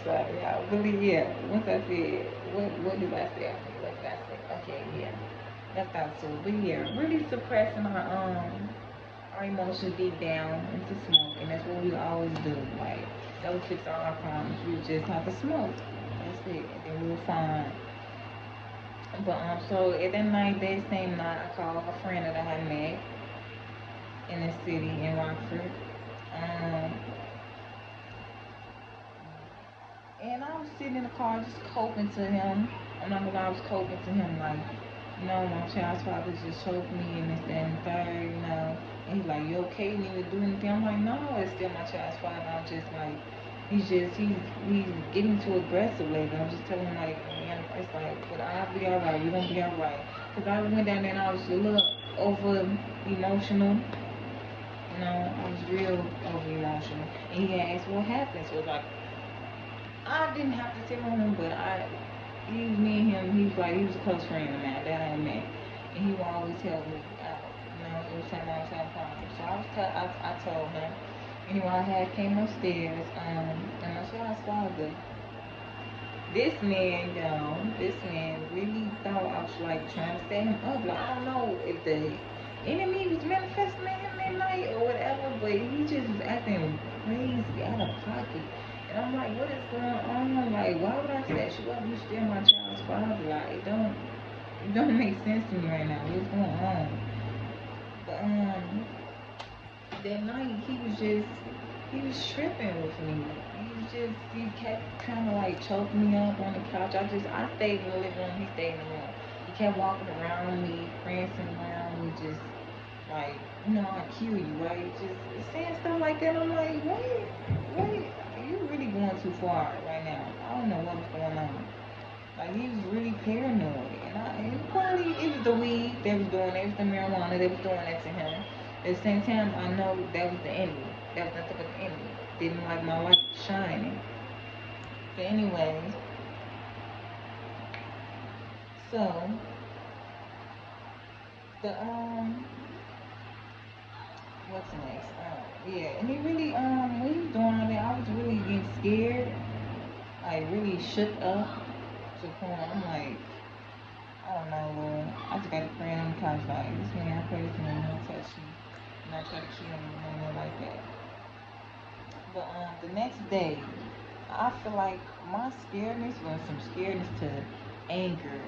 So yeah, really, yeah. Once I said, what did I say? What did I say? Okay, yeah. That's not so. But yeah, really suppressing our emotions deep down into smoke, and that's what we always do. Like that will fix all our problems. We just have to smoke. That's it, and then we'll find. But so at that night, that same night, I called a friend that I had met in the city in Rockford. Um, And I was sitting in the car just coping to him. I'm not gonna lie, I was coping to him like, my child's father just choked me and this, that, and the third. And he's like, you okay? You need to do anything? I'm like, no, it's still my child's father. I'm just like, he's getting too aggressive lately. I'm just telling him like, man, it's like, but I'll be alright. We're gonna be alright. Cause I went down there and I was a little over emotional. I was real over emotional. And he asked what happened. So it's like, I didn't have to tell him, but me and him, he was a close friend of mine that I met, and he would always help me out. It was time I was having problems. So I told him. Anyway, I had came upstairs, and my child's father, this man really thought I was like trying to set him up. Like I don't know if the enemy was manifesting in him that night or whatever, but he just was acting crazy, out of pocket. And I'm like, what is going on? Like, why would I set you up? You still my child's father. Like, it don't make sense to me right now. What's going on? But that night he was tripping with me. He kept kind of like choking me up on the couch. I stayed in the living room. He stayed in the room. He kept walking around me, prancing around me, just like, I kill you, right? Just saying stuff like that. I'm like, wait, you really going too far right now. I don't know what's going on. Like he was really paranoid, and probably it was the weed that was doing it, it was the marijuana that was doing that to him. At the same time, I know that was the enemy. That was nothing but the enemy. Didn't like my light shining. But anyway, so the what's next? Yeah, and he really when he was doing all that, I was really getting scared, like really shook up to the point I'm like, I don't know, Lord. I just got to pray on the couch like this man. I pray this man don't touch me, and I try to kill him and nothing like that. But the next day, I feel like my scaredness went from scaredness to anger.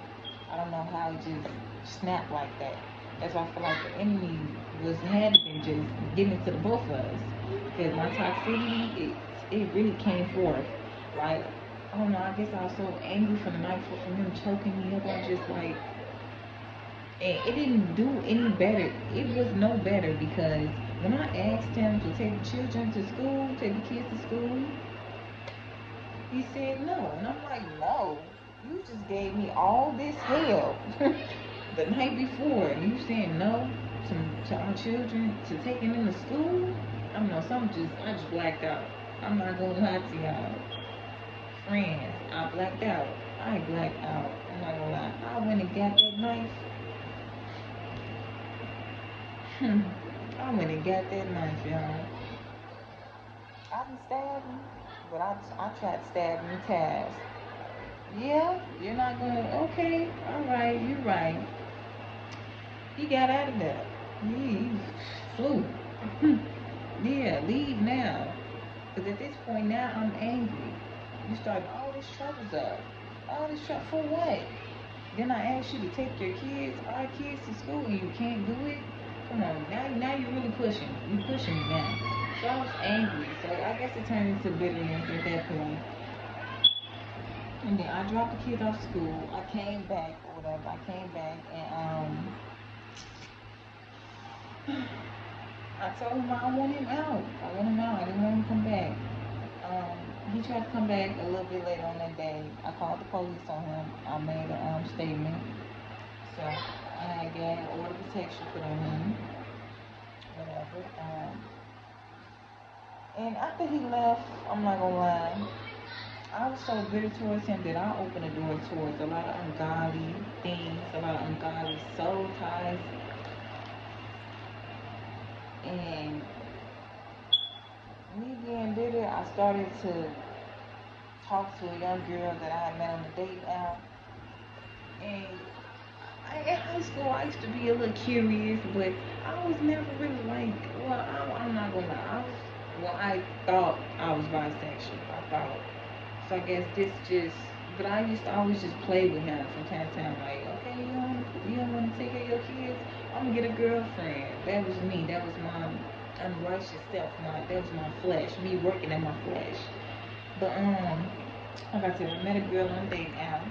I don't know how it just snapped like that. That's why I feel like the enemy had to be just getting to the both of us. Because my toxicity, it really came forth. Like, I don't know, I guess I was so angry from the night before from him choking me up. I was just like, and it didn't do any better. It was no better because when I asked him to take the children to school, take the kids to school, he said no. And I'm like, no, you just gave me all this hell the night before. And you saying no to our children, to taking them to school? I don't know, I just blacked out. I'm not gonna lie to y'all. Friends, I blacked out. I blacked out. I'm not gonna lie. I went and got that knife. I went and got that knife, y'all. I didn't stab him, but I tried to stab him twice. Yeah, you're not gonna. Okay, all right, you're right. He got out of there. He flew. Yeah, leave now. Because at this point now, I'm angry. You start all this trouble's up. All this trouble for what? Then I ask you to take our kids to school, and you can't do it. Come on, now you're really pushing. You're pushing me now. So I was angry. So I guess it turned into bitterness at that point. And then I dropped the kids off school. I came back or whatever. I came back and I told him I want him out. I want him out. I didn't want him to come back. Um, he tried to come back a little bit later on that day. I called the police on him. I made a statement. So I had gag order protection put on him. Whatever. And after he left, I'm not gonna lie. I was so bitter towards him that I opened the door towards a lot of ungodly things, a lot of ungodly soul ties, and me being bitter, I started to talked to a young girl that I had met on a date out, and in high school I used to be a little curious, but I was never really like. Well, I'm not gonna lie. I thought I was bisexual. I thought. So I guess this just. But I used to always just play with him from time to time. Like, okay, you don't want to take care of your kids? I'm gonna get a girlfriend. That was me. That was my unrighteous self. That was my flesh. Me working in my flesh. But like I said, I met a girl on a date out,